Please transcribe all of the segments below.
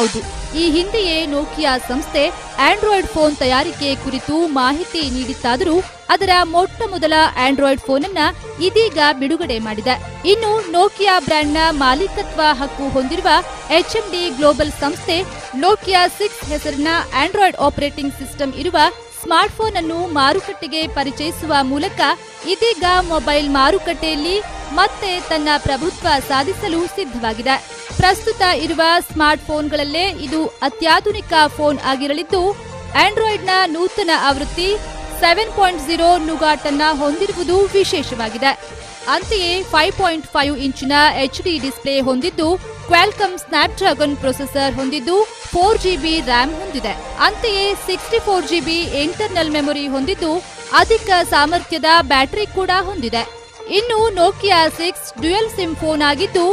ಹೌದು, ಈ ಹಿಂದೆಯೇ ನೋಕಿಯಾ ಸಂಸ್ಥೆ ಆಂಡ್ರಾಯ್ಡ್ ಫೋನ್ ತಯಾರಿಕೆ ಕುರಿತು ಮಾಹಿತಿ ನೀಡಿತ್ತಾದರೂ ಅದರ ಮೊಟ್ಟಮೊದಲ ಆಂಡ್ರಾಯ್ಡ್ ಫೋನ್ ಅನ್ನ ಇದೀಗ ಬಿಡುಗಡೆ ಮಾಡಿದೆ. ಇನ್ನು ನೋಕಿಯಾ ಬ್ರ್ಯಾಂಡ್ನ ಮಾಲೀಕತ್ವ ಹಕ್ಕು ಹೊಂದಿರುವ HMD ಗ್ಲೋಬಲ್ ಸಂಸ್ಥೆ ನೋಕಿಯಾ 6 ಹೆಸರಿನ ಆಂಡ್ರಾಯ್ಡ್ ಆಪರೇಟಿಂಗ್ ಸಿಸ್ಟಮ್ ಇರುವ ಸ್ಮಾರ್ಟ್ಫೋನ್ ಅನ್ನು ಮಾರುಕಟ್ಟೆಗೆ ಪರಿಚಯಿಸುವ ಮೂಲಕ ಇದೀಗ ಮೊಬೈಲ್ ಮಾರುಕಟ್ಟೆಯಲ್ಲಿ ಮತ್ತೆ ತನ್ನ ಪ್ರಭುತ್ವ ಸಾಧಿಸಲು ಸಿದ್ಧವಾಗಿದೆ. ಪ್ರಸ್ತುತ ಇರುವ ಸ್ಮಾರ್ಟ್ಫೋನ್ಗಳಲ್ಲೇ ಇದು ಅತ್ಯಾಧುನಿಕ ಫೋನ್ ಆಗಿರಲಿದ್ದು, ಆಂಡ್ರಾಯ್ಡ್ನ ನೂತನ ಆವೃತ್ತಿ 7.0 ನುಗಾಟ್ ಅನ್ನ ಹೊಂದಿರುವುದು ವಿಶೇಷವಾಗಿದೆ. ಅಂತೆಯೇ 5.5 ಇಂಚಿನ HD ಡಿಸ್ಪ್ಲೇ ಹೊಂದಿದ್ದು, ಕ್ವಾಲ್ಕಮ್ ಸ್ನ್ಯಾಪ್ಡ್ರಾಗನ್ ಪ್ರೊಸೆಸರ್ ಹೊಂದಿದ್ದು 4GB ರ್ಯಾಮ್ ಹೊಂದಿದೆ. ಅಂತೆಯೇ 64GB ಇಂಟರ್ನಲ್ ಮೆಮೊರಿ ಹೊಂದಿದ್ದು, ಅಧಿಕ ಸಾಮರ್ಥ್ಯದ ಬ್ಯಾಟರಿ ಕೂಡ ಹೊಂದಿದೆ. ಇನ್ನು ನೋಕಿಯಾ 6 ಡ್ಯುಯಲ್ ಸಿಮ್ ಫೋನ್ ಆಗಿದ್ದು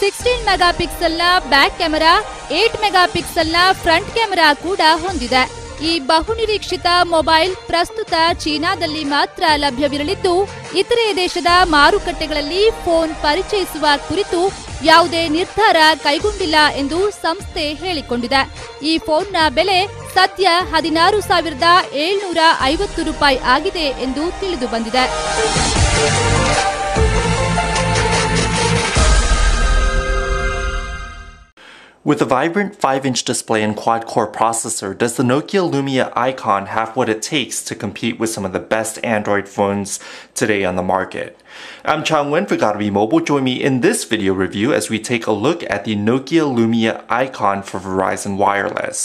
16 ಮೆಗಾಪಿಕ್ಸೆಲ್ನ ಬ್ಯಾಕ್ ಕ್ಯಾಮೆರಾ, 8 ಮೆಗಾಪಿಕ್ಸೆಲ್ನ ಫ್ರಂಟ್ ಕ್ಯಾಮೆರಾ ಕೂಡ ಹೊಂದಿದೆ. ಈ ಬಹುನಿರೀಕ್ಷಿತ ಮೊಬೈಲ್ ಪ್ರಸ್ತುತ ಚೀನಾದಲ್ಲಿ ಮಾತ್ರ ಲಭ್ಯವಿರಲಿದ್ದು, ಇತರೆ ದೇಶದ ಮಾರುಕಟ್ಟೆಗಳಲ್ಲಿ ಫೋನ್ ಪರಿಚಯಿಸುವ ಕುರಿತು ಯಾವುದೇ ನಿರ್ಧಾರ ಕೈಗೊಂಡಿಲ್ಲ ಎಂದು ಸಂಸ್ಥೆ ಹೇಳಿಕೊಂಡಿದೆ. ಈ ಫೋನ್ನ ಬೆಲೆ ಸದ್ಯ 16,750 ರೂಪಾಯಿ ಆಗಿದೆ ಎಂದು ತಿಳಿದು ಬಂದಿದೆ. With a vibrant 5-inch display and quad-core processor, does the Nokia Lumia Icon have what it takes to compete with some of the best Android phones today on the market? I'm Chang Wen for Gotta Be Mobile. Join me in this video review as we take a look at the Nokia Lumia Icon for Verizon Wireless.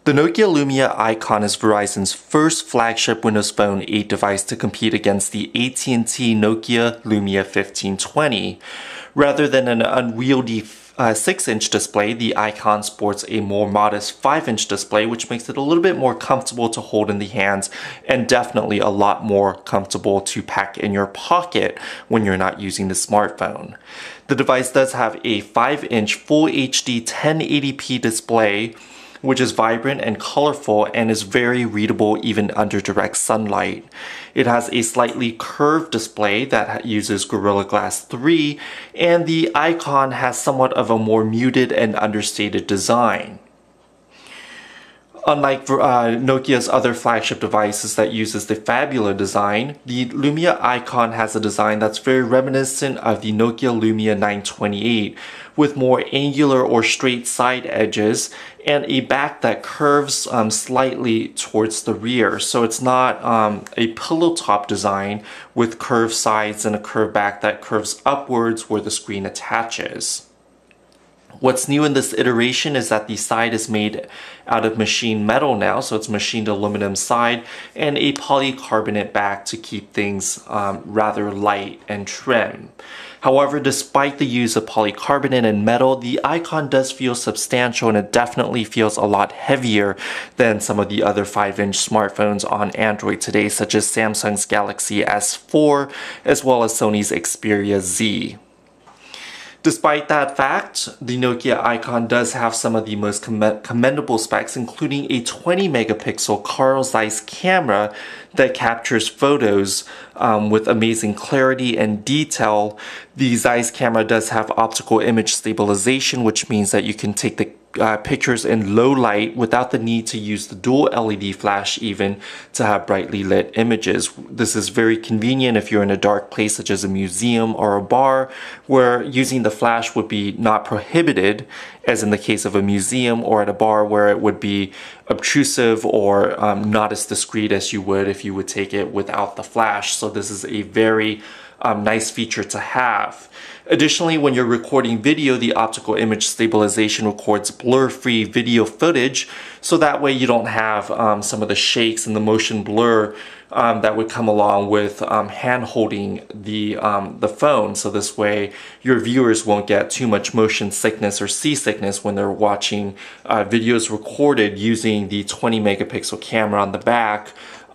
The Nokia Lumia Icon is Verizon's first flagship Windows Phone 8 device to compete against the AT&T Nokia Lumia 1520. Rather than an unwieldy 6-inch display, the Icon sports a more modest 5-inch display, which makes it a little bit more comfortable to hold in the hands and definitely a lot more comfortable to pack in your pocket when you're not using the smartphone. The device does have a 5-inch Full HD 1080p display, which is vibrant and colorful and is very readable even under direct sunlight. It has a slightly curved display that uses Gorilla Glass 3, and the Icon has somewhat of a more muted and understated design. Unlike Nokia's other flagship devices that uses the Fabula design, the Lumia Icon has a design that's very reminiscent of the Nokia Lumia 928, with more angular or straight side edges and a back that curves slightly towards the rear. So it's not a pillow top design with curved sides and a curved back that curves upwards where the screen attaches. What's new in this iteration is that the side is made out of machined metal now, so it's machined aluminum side and a polycarbonate back to keep things rather light and trim. However, despite the use of polycarbonate and metal, the Icon does feel substantial and it definitely feels a lot heavier than some of the other 5-inch smartphones on Android today, such as Samsung's Galaxy S4 as well as Sony's Xperia Z. Despite that fact, the Nokia Icon does have some of the most commendable specs, including a 20-megapixel Carl Zeiss camera that captures photos with amazing clarity and detail. The Zeiss camera does have optical image stabilization, which means that you can take the pictures in low light without the need to use the dual LED flash even to have brightly lit images. This is very convenient if you're in a dark place such as a museum or a bar, where using the flash would be not prohibited, as in the case of a museum, or at a bar where it would be obtrusive or not as discreet as you would if you would take it without the flash. So this is a very nice feature to have. Additionally, when you're recording video, the optical image stabilization records blur-free video footage, so that way you don't have some of the shakes and the motion blur that would come along with hand-holding the phone. So this way your viewers won't get too much motion sickness or seasickness when they're watching videos recorded using the 20-megapixel camera on the back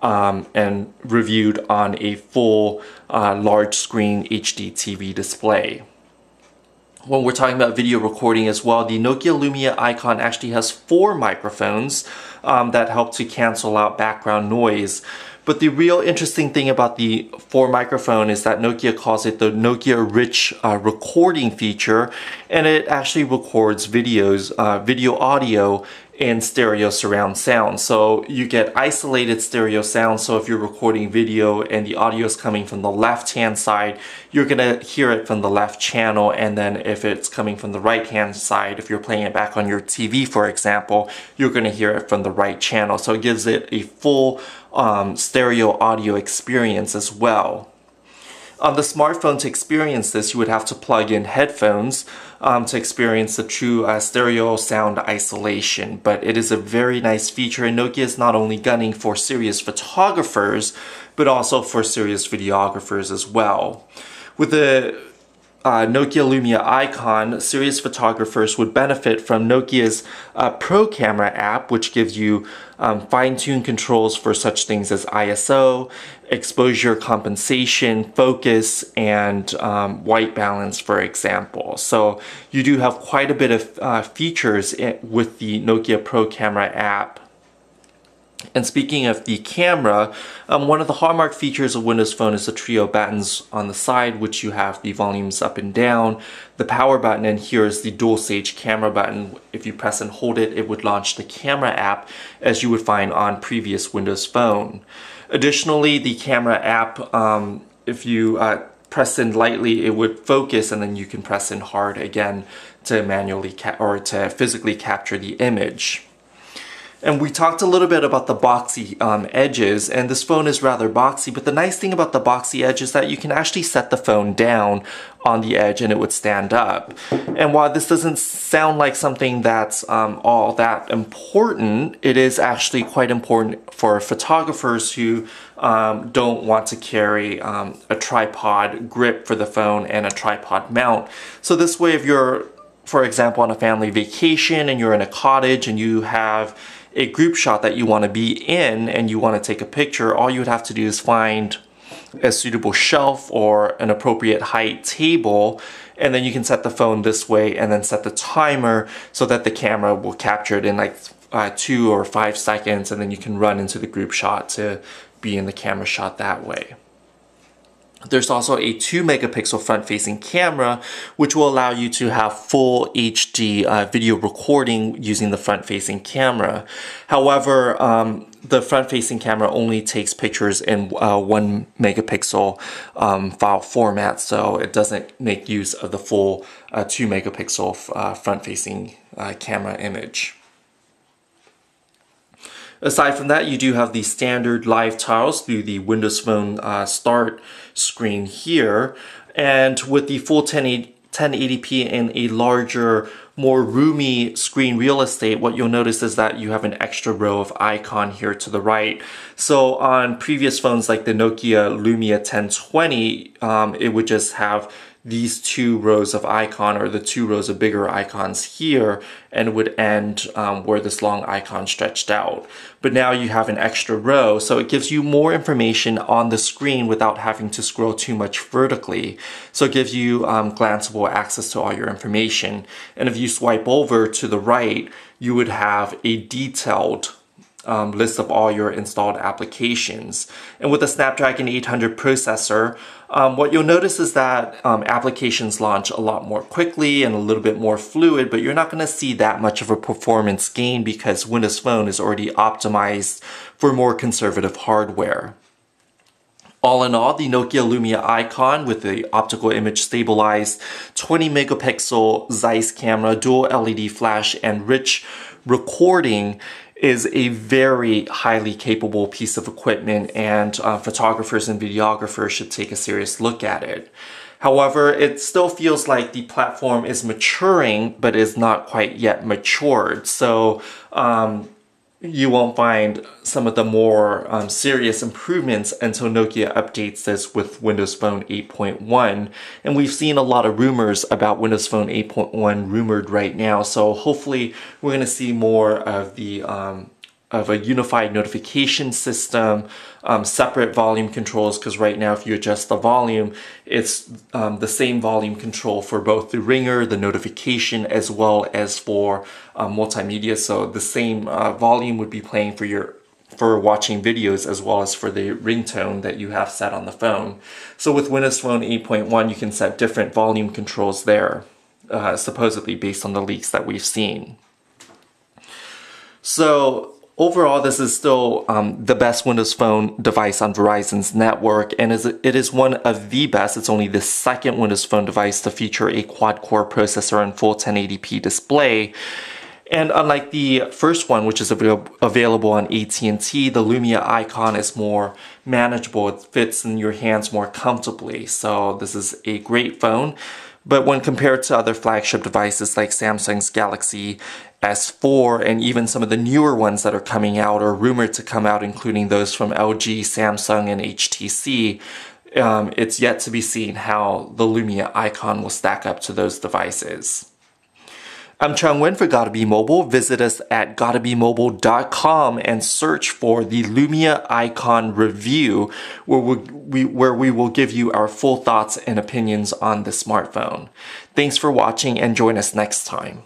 and reviewed on a full large screen HD TV display. When we're talking about video recording as well, the Nokia Lumia Icon actually has 4 microphones that help to cancel out background noise. But the real interesting thing about the 4 microphone is that Nokia calls it the Nokia Rich recording feature, and it actually records videos, video audio, and stereo surround sound. So you get isolated stereo sound. So if you're recording video and the audio is coming from the left hand side, you're gonna hear it from the left channel. And then if it's coming from the right hand side, if you're playing it back on your TV, for example, you're gonna hear it from the right channel. So it gives it a full stereo audio experience as well. On the smartphone, to experience this, you would have to plug in headphones to experience the true stereo sound isolation. But it is a very nice feature, and Nokia is not only gunning for serious photographers, but also for serious videographers as well. With the Nokia Lumia icon, serious photographers would benefit from Nokia's Pro Camera app, which gives you fine-tuned controls for such things as ISO, exposure compensation, focus, and white balance, for example. So you do have quite a bit of features with the Nokia Pro Camera app. And speaking of the camera, one of the hallmark features of Windows Phone is the trio buttons on the side, which you have the volumes up and down, the power button, and here is the dual stage camera button. If you press and hold it, it would launch the camera app as you would find on previous Windows Phone. Additionally, the camera app, if you press in lightly, it would focus, and then you can press in hard again to manually or to physically capture the image. And we talked a little bit about the boxy edges, and this phone is rather boxy, but the nice thing about the boxy edge is that you can actually set the phone down on the edge and it would stand up. And while this doesn't sound like something that's all that important, it is actually quite important for photographers who don't want to carry a tripod grip for the phone and a tripod mount. So this way, if you're, for example, on a family vacation and you're in a cottage and you have a group shot that you want to be in and you want to take a picture, all you would have to do is find a suitable shelf or an appropriate height table, and then you can set the phone this way and then set the timer so that the camera will capture it in like 2 or 5 seconds, and then you can run into the group shot to be in the camera shot that way. There's also a 2 megapixel front-facing camera, which will allow you to have full HD video recording using the front-facing camera. However, the front-facing camera only takes pictures in 1 megapixel file format, so it doesn't make use of the full 2 megapixel front-facing camera image. Aside from that, you do have the standard live tiles through the Windows Phone start screen here. And with the full 1080p and a larger, more roomy screen real estate, what you'll notice is that you have an extra row of icon here to the right. So on previous phones like the Nokia Lumia 1020, it would just have these 2 rows of icon, or the 2 rows of bigger icons here, and it would end where this long icon stretched out. But now you have an extra row, so it gives you more information on the screen without having to scroll too much vertically. So it gives you glanceable access to all your information. And if you swipe over to the right, you would have a detailed list of all your installed applications. And with the Snapdragon 800 processor, what you'll notice is that applications launch a lot more quickly and a little bit more fluid, but you're not going to see that much of a performance gain because Windows Phone is already optimized for more conservative hardware. All in all, the Nokia Lumia icon with the optical image stabilized 20 megapixel Zeiss camera, dual LED flash, and rich recording is a very highly capable piece of equipment, and photographers and videographers should take a serious look at it. However, it still feels like the platform is maturing, but is not quite yet matured. So you won't find some of the more serious improvements until Nokia updates this with Windows Phone 8.1. And we've seen a lot of rumors about Windows Phone 8.1 rumored right now. So hopefully we're going to see more of the of a unified notification system, separate volume controls, because right now if you adjust the volume, it's the same volume control for both the ringer, the notification, as well as for multimedia. So the same volume would be playing for your for watching videos as well as for the ringtone that you have set on the phone. So with Windows Phone 8.1, you can set different volume controls there, supposedly based on the leaks that we've seen. So overall, this is still the best Windows Phone device on Verizon's network, and it is one of the best. It's only the second Windows Phone device to feature a quad-core processor and full 1080p display. And unlike the first one, which is available on AT&T, the Lumia icon is more manageable. It fits in your hands more comfortably. So this is a great phone. But when compared to other flagship devices like Samsung's Galaxy S4 and even some of the newer ones that are coming out or rumored to come out, including those from LG, Samsung, and HTC, it's yet to be seen how the Lumia icon will stack up to those devices. I'm Chung Nguyen for Gotta Be Mobile. Visit us at gottabemobile.com and search for the Lumia icon review, where we will give you our full thoughts and opinions on the smartphone. Thanks for watching and join us next time.